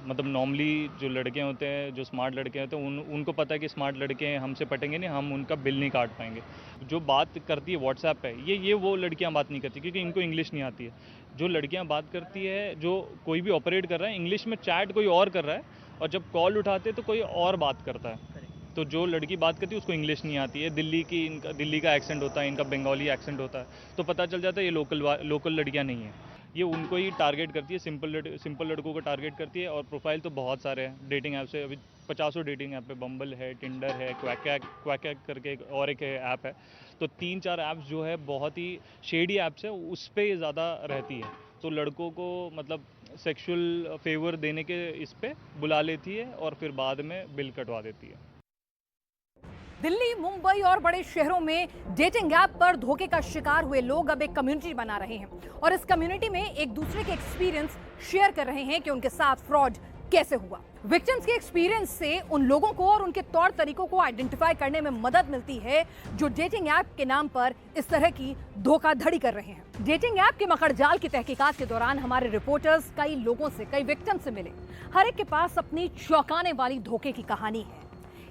मतलब नॉर्मली जो लड़के होते हैं, जो स्मार्ट लड़के होते हैं, उनको पता है कि स्मार्ट लड़के हमसे पटेंगे नहीं, हम उनका बिल नहीं काट पाएंगे। जो बात करती है व्हाट्सएप पे, ये वो लड़कियां बात नहीं करती क्योंकि इनको इंग्लिश नहीं आती है। जो लड़कियां बात करती है, जो कोई भी ऑपरेट कर रहा है इंग्लिश में, चैट कोई और कर रहा है और जब कॉल उठाते तो कोई और बात करता है। तो जो लड़की बात करती है उसको इंग्लिश नहीं आती है, दिल्ली का एक्सेंट होता है, इनका बंगाली एक्सेंट होता है, तो पता चल जाता है ये लोकल लड़कियाँ नहीं हैं। ये उनको ही टारगेट करती है, सिंपल लड़कों को टारगेट करती है। और प्रोफाइल तो बहुत सारे हैं डेटिंग ऐप से, अभी 50 डेटिंग ऐप पे, बम्बल है, टिंडर है, क्वैक करके और एक ऐप है। तो 3-4 ऐप्स जो है बहुत ही शेडी ऐप्स है, उस पर ज़्यादा रहती है। तो लड़कों को मतलब सेक्सुअल फेवर देने के इस पे बुला लेती है और फिर बाद में बिल कटवा देती है। दिल्ली, मुंबई और बड़े शहरों में डेटिंग ऐप पर धोखे का शिकार हुए लोग अब एक कम्युनिटी बना रहे हैं और इस कम्युनिटी में एक दूसरे के एक्सपीरियंस शेयर कर रहे हैं कि उनके साथ फ्रॉड कैसे हुआ। विक्टिम्स के एक्सपीरियंस से उन लोगों को और उनके तौर तरीकों को आइडेंटिफाई करने में मदद मिलती है जो डेटिंग ऐप के नाम पर इस तरह की धोखाधड़ी कर रहे हैं। डेटिंग ऐप के मकड़जाल की तहकीकात के दौरान हमारे रिपोर्टर्स कई लोगों से, कई विक्टिम से मिले। हर एक के पास अपनी चौंकाने वाली धोखे की कहानी है।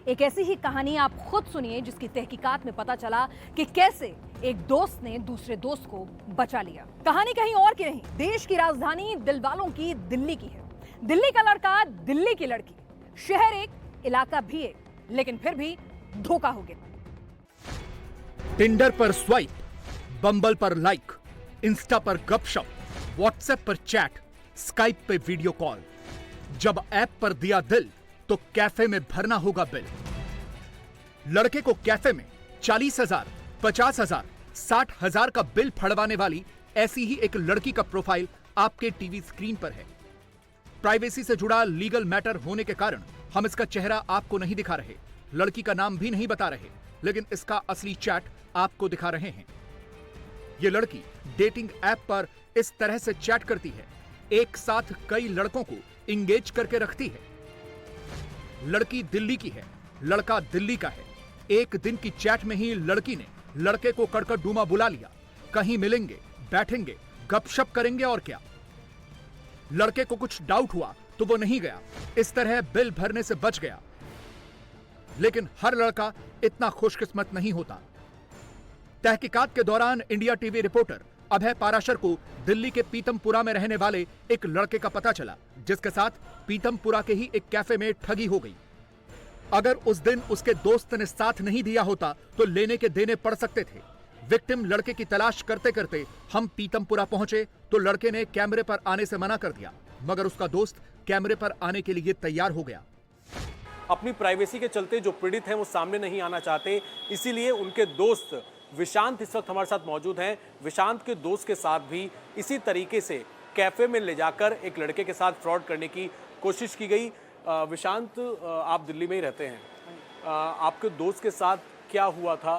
एक ऐसी ही कहानी आप खुद सुनिए जिसकी तहकीकात में पता चला कि कैसे एक दोस्त ने दूसरे दोस्त को बचा लिया। कहानी कहीं और की नहीं, देश की राजधानी दिलवालों की दिल्ली की है। दिल्ली का लड़का, दिल्ली की लड़की, शहर एक, इलाका भी एक, लेकिन फिर भी धोखा हो गया। टिंडर पर स्वाइप, बम्बल पर लाइक, इंस्टा पर गपशप, व्हाट्सएप पर चैट, स्काइप पे वीडियो कॉल। जब ऐप पर दिया दिल तो कैफे में भरना होगा बिल। लड़के को कैफे में 40,000, 50,000, 60,000 का बिल फड़वाने वाली ऐसी ही एक लड़की का प्रोफाइल आपके टीवी स्क्रीन पर है। प्राइवेसी से जुड़ा लीगल मैटर होने के कारण हम इसका चेहरा आपको नहीं दिखा रहे, लड़की का नाम भी नहीं बता रहे, लेकिन इसका असली चैट आपको दिखा रहे हैं। यह लड़की डेटिंग ऐप पर इस तरह से चैट करती है, एक साथ कई लड़कों को इंगेज करके रखती है। लड़की दिल्ली की है, लड़का दिल्ली का है। एक दिन की चैट में ही लड़की ने लड़के को कड़कड़डूमा बुला लिया, कहीं मिलेंगे, बैठेंगे, गपशप करेंगे और क्या। लड़के को कुछ डाउट हुआ तो वो नहीं गया, इस तरह बिल भरने से बच गया। लेकिन हर लड़का इतना खुशकिस्मत नहीं होता। तहकीकात के दौरान इंडिया टीवी रिपोर्टर अभय पाराशर को दिल्ली के पीतमपुरा में रहने वाले एक लड़के का पता चला, जिसके साथ पीतमपुरा के ही एक कैफे में ठगी हो गई। अगर उस दिन उसके दोस्त ने साथ नहीं दिया होता तो लेने के देने पड़ सकते थे। विक्टिम लड़के की तलाश करते करते हम पीतमपुरा पहुंचे तो लड़के ने कैमरे पर आने से मना कर दिया, मगर उसका दोस्त कैमरे पर आने के लिए तैयार हो गया। अपनी प्राइवेसी के चलते जो पीड़ित हैं वो सामने नहीं आना चाहते, इसीलिए उनके दोस्त विशांत इस वक्त हमारे साथ मौजूद हैं। विशांत के दोस्त के साथ भी इसी तरीके से कैफे में ले जाकर एक लड़के के साथ फ्रॉड करने की कोशिश की गई। विशांत, आप दिल्ली में ही रहते हैं, आपके दोस्त के साथ क्या हुआ था?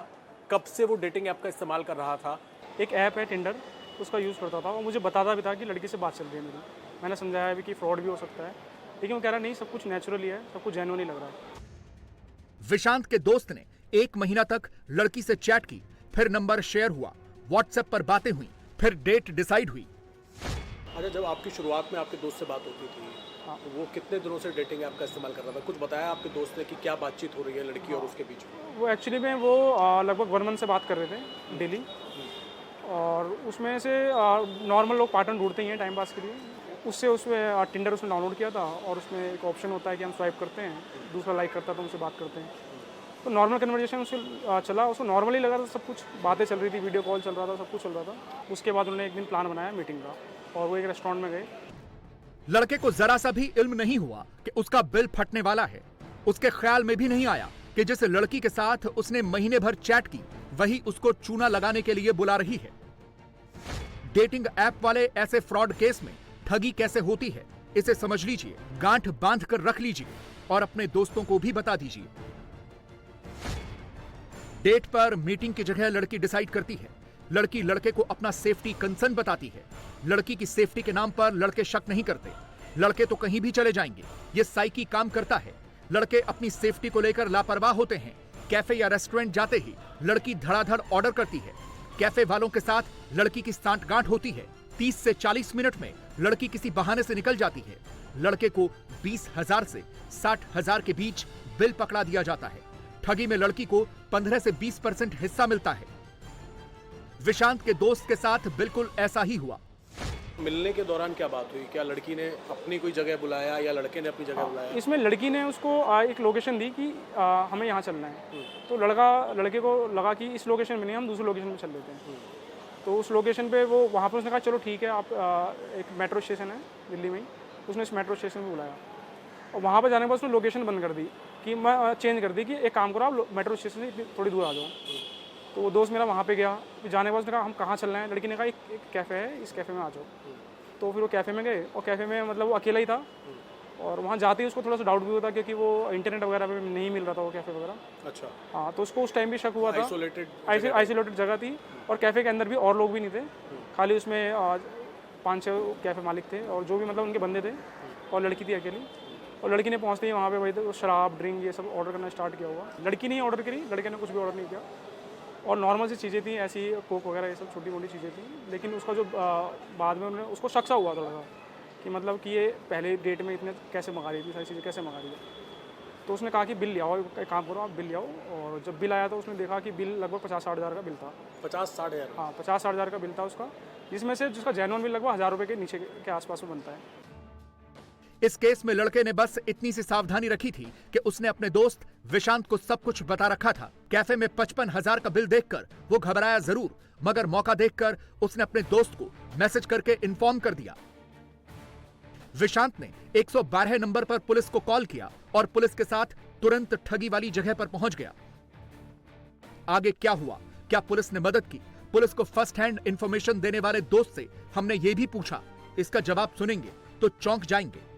कब से वो डेटिंग ऐप का इस्तेमाल कर रहा था? एक ऐप है टिंडर, उसका यूज़ करता था और मुझे बताता भी था कि लड़की से बात चल रही है मेरी। मैंने समझाया भी कि फ्रॉड भी हो सकता है, लेकिन वो कह रहा नहीं, सब कुछ नेचुरली है, सब कुछ जेन्युइन ही लग रहा है। विशांत के दोस्त ने 1 महीना तक लड़की से चैट की, फिर नंबर शेयर हुआ, व्हाट्सएप पर बातें हुई, फिर डेट डिसाइड हुई। अच्छा, जब आपकी शुरुआत में आपके दोस्त से बात होती थी, हाँ, तो वो कितने दिनों से डेटिंग ऐप का इस्तेमाल कर रहा था? कुछ बताया आपके दोस्त ने कि क्या बातचीत हो रही है लड़की और उसके बीच में? वो एक्चुअली में वो लगभग 1 मंथ से बात कर रहे थे डेली, और उसमें से नॉर्मल लोग पार्टनर ढूंढते ही हैं टाइम पास के लिए। उसमें टिंडर उसने डाउनलोड किया था और उसमें एक ऑप्शन होता है कि हम स्वाइप करते हैं, दूसरा लाइक करता है तो उनसे बात करते हैं। तो नॉर्मल कन्वर्सेशन उससे चला, उसको नॉर्मली लगा था, सब कुछ बातें चल रही थी, वीडियो कॉल चल रहा था, सब कुछ चल रहा था। उसके बाद उन्होंने एक दिन प्लान बनाया मीटिंग का और वो एक रेस्टोरेंट में गए। लड़के को जरा सा भी इल्म नहीं हुआ कि उसका बिल फटने वाला है। उसके ख्याल में भी नहीं आया कि जिस लड़की के साथ उसने महीने भर चैट की वही उसको चूना लगाने के लिए बुला रही है। डेटिंग ऐप वाले ऐसे फ्रॉड केस में ठगी कैसे होती है, इसे समझ लीजिए, गांठ बांध कर रख लीजिए और अपने दोस्तों को भी बता दीजिए। डेट पर मीटिंग की जगह लड़की डिसाइड करती है। लड़की लड़के को अपना सेफ्टी कंसर्न बताती है। लड़की की सेफ्टी के नाम पर लड़के शक नहीं करते। लड़के तो कहीं भी चले जाएंगे, ये साइकी काम करता है। लड़के अपनी सेफ्टी को लेकर लापरवाह होते हैं। कैफे या रेस्टोरेंट जाते ही लड़की धड़ाधड़ ऑर्डर करती है। कैफे वालों के साथ लड़की की सांठगांठ होती है। 30 से 40 मिनट में लड़की किसी बहाने से निकल जाती है। लड़के को 20,000 से 60,000 के बीच बिल पकड़ा दिया जाता है। ठगी में लड़की को 15 से 20% हिस्सा मिलता है। विशांत के दोस्त के साथ बिल्कुल ऐसा ही हुआ। मिलने के दौरान क्या बात हुई? क्या लड़की ने अपनी कोई जगह बुलाया या लड़के ने अपनी जगह बुलाया? इसमें लड़की ने उसको एक लोकेशन दी कि हमें यहाँ चलना है। तो लड़के को लगा कि इस लोकेशन में नहीं, हम दूसरी लोकेशन में चल लेते हैं। तो उस लोकेशन पे वो वहाँ पर उसने कहा चलो ठीक है, आप एक मेट्रो स्टेशन है दिल्ली में ही, उसने इस मेट्रो स्टेशन में बुलाया और वहाँ पर जाने के बाद उसने लोकेशन बंद कर दी कि मैं चेंज कर दी कि एक काम करो आप मेट्रो स्टेशन से थोड़ी दूर आ जाओ। तो वो दोस्त मेरा वहाँ पे गया, फिर जाने के बाद उसने कहा हम कहाँ चल रहे हैं? लड़की ने कहा एक कैफ़े है, इस कैफ़े में आ जाओ। तो फिर वो कैफ़े में गए और कैफ़े में मतलब वो अकेला ही था और वहाँ जाते ही उसको थोड़ा सा डाउट भी हुआ था क्योंकि वो इंटरनेट वगैरह पे नहीं मिल रहा था वो कैफ़े वगैरह। अच्छा, हाँ, तो उसको उस टाइम भी शक हुआ था। आइसोलेटेड जगह थी और कैफ़े के अंदर भी और लोग भी नहीं थे, खाली उसमें 5-6 कैफ़े मालिक थे और जो भी मतलब उनके बंदे थे और लड़की थी अकेली। और लड़की ने पहुँचते ही वहाँ पे वही तो शराब ड्रिंक ये सब ऑर्डर करना स्टार्ट किया हुआ। लड़की नहीं ऑर्डर करी, लड़के ने कुछ भी ऑर्डर नहीं किया और नॉर्मल सी चीज़ें थी, ऐसी कोक वगैरह ये सब छोटी मोटी चीज़ें थी। लेकिन उसका जो बाद में उन्होंने उसको शक सा हुआ थोड़ा सा कि मतलब कि ये पहले डेट में इतने कैसे मंगा रही थी, सारी चीज़ें कैसे मंगा रही है। तो उसने कहा कि बिल ले आओ, एक काम करो आप बिल ले आओ। और जब बिल आया तो उसने देखा कि बिल लगभग 50-60 हज़ार का बिल था। 50-60 हज़ार? हाँ, 50-60 हज़ार का बिल था उसका, जिसमें से जिसका जेन्युइन बिल लगभग 1000 रुपये के नीचे के आसपास में बनता है। इस केस में लड़के ने बस इतनी सी सावधानी रखी थी कि उसने अपने दोस्त विशांत को सब कुछ बता रखा था। कैफे में 55,000 का बिल देखकर वो घबराया जरूर, मगर मौका देखकर उसने अपने दोस्त को मैसेज करके इन्फॉर्म कर दिया। विशांत ने 112 नंबर पर पुलिस को कॉल किया और पुलिस के साथ तुरंत ठगी वाली जगह पर पहुंच गया। आगे क्या हुआ? क्या पुलिस ने मदद की? पुलिस को फर्स्ट हैंड इंफॉर्मेशन देने वाले दोस्त से हमने ये भी पूछा। इसका जवाब सुनेंगे तो चौंक जाएंगे।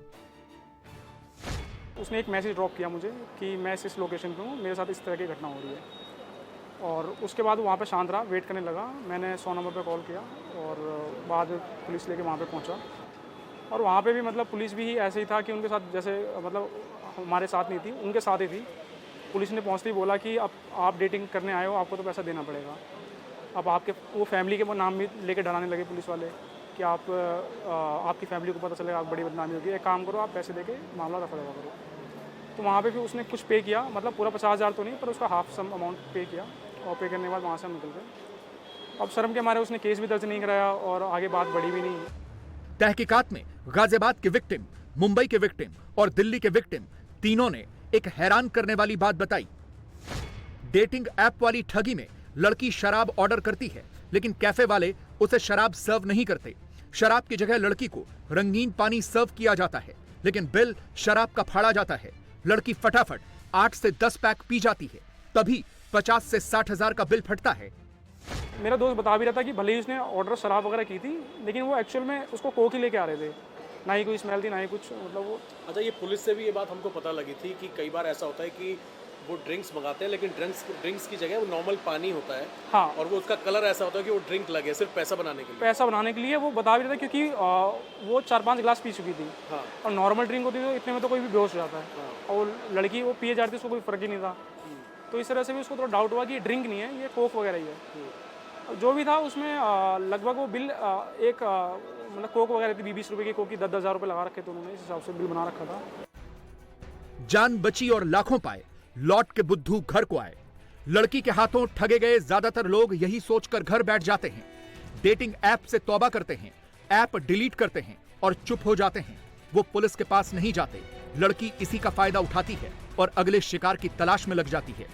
उसने एक मैसेज ड्रॉप किया मुझे कि मैं इस लोकेशन पे हूँ, मेरे साथ इस तरह की घटना हो रही है। और उसके बाद वहाँ पे शांत रहा, वेट करने लगा। मैंने 100 नंबर पे कॉल किया और बाद में पुलिस लेके वहाँ पे पहुँचा। और वहाँ पे भी मतलब पुलिस भी ऐसे ही था कि उनके साथ जैसे मतलब हमारे साथ नहीं थी, उनके साथ ही थी। पुलिस ने पहुँचते ही बोला कि अब आप डेटिंग करने आए हो, आपको तो पैसा देना पड़ेगा। अब आपके वो फैमिली के नाम भी लेके डराने लगे पुलिस वाले कि आपकी फैमिली को पता चलेगा, आप बड़ी बदनामी होगी, एक काम करो आप पैसे देके मामला रफा दफा करो। तो वहाँ पे भी उसने कुछ पे किया, मतलब पूरा 50,000 तो नहीं, पर उसका हाफ सम अमाउंट पे किया और पे करने के बाद वहाँ से हम निकल गए। अब शर्म के मारे उसने केस भी दर्ज नहीं कराया और आगे बात बढ़ी भी नहीं। तहकीकात में गाजियाबाद के विक्टिम, मुंबई के विक्टिम और दिल्ली के विक्टिम तीनों ने एक हैरान करने वाली बात बताई। डेटिंग ऐप वाली ठगी में लड़की शराब ऑर्डर करती है, लेकिन कैफे वाले उसे शराब सर्व नहीं करते। शराब की जगह लड़की को रंगीन पानी सर्व किया जाता है, लेकिन बिल शराब का फाड़ा जाता है। लड़की फटाफट 8 से 10 पैक पी जाती है, तभी 50 से 60 हजार का बिल फटता है। मेरा दोस्त बता भी रहा था कि भले ही उसने ऑर्डर शराब वगैरह की थी, लेकिन वो एक्चुअल में उसको कोक ही लेके आ रहे थे, ना ही कोई स्मेल थी, ना ही कुछ, मतलब वो। अच्छा, ये पुलिस से भी ये बात हमको पता लगी थी कि कई बार ऐसा होता है कि वो ड्रिंक्स मंगाते हैं, लेकिन ड्रिंक्स की जगह वो नॉर्मल पानी होता है। हाँ, और वो उसका कलर ऐसा होता है कि वो ड्रिंक लगे सिर्फ पैसा बनाने के लिए। वो बता भी रहा था, क्योंकि वो 4-5 गिलास पी चुकी थी। हाँ। और नॉर्मल ड्रिंक होती तो इतने में तो कोई भी बेहोश हो जाता है। हाँ। और लड़की वो पिए जाती, उसको कोई फर्क ही नहीं था। तो इस तरह से भी उसको थोड़ा डाउट हुआ कि ये ड्रिंक नहीं है, ये कोक वगैरह ही है। जो भी था उसमें लगभग वो बिल मतलब कोक वगैरह थी 20 रुपए की कोक की 10 हज़ार रुपये लगा रखे थे उन्होंने, इस हिसाब से बिल बना रखा था। जान बची और लाखों पाए, लौट के बुद्धू घर को आए। लड़की के हाथों ठगे गए ज्यादातर लोग यही सोचकर घर बैठ जाते हैं, डेटिंग ऐप से तौबा करते हैं, ऐप डिलीट करते हैं और चुप हो जाते हैं। वो पुलिस के पास नहीं जाते। लड़की इसी का फायदा उठाती है और अगले शिकार की तलाश में लग जाती है।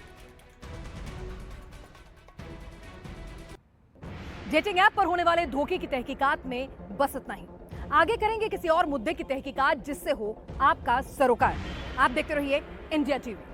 डेटिंग ऐप पर होने वाले धोखे की तहकीकात में बस इतना ही। आगे करेंगे किसी और मुद्दे की तहकीकात जिससे हो आपका सरोकार। आप देखते रहिए इंडिया टीवी।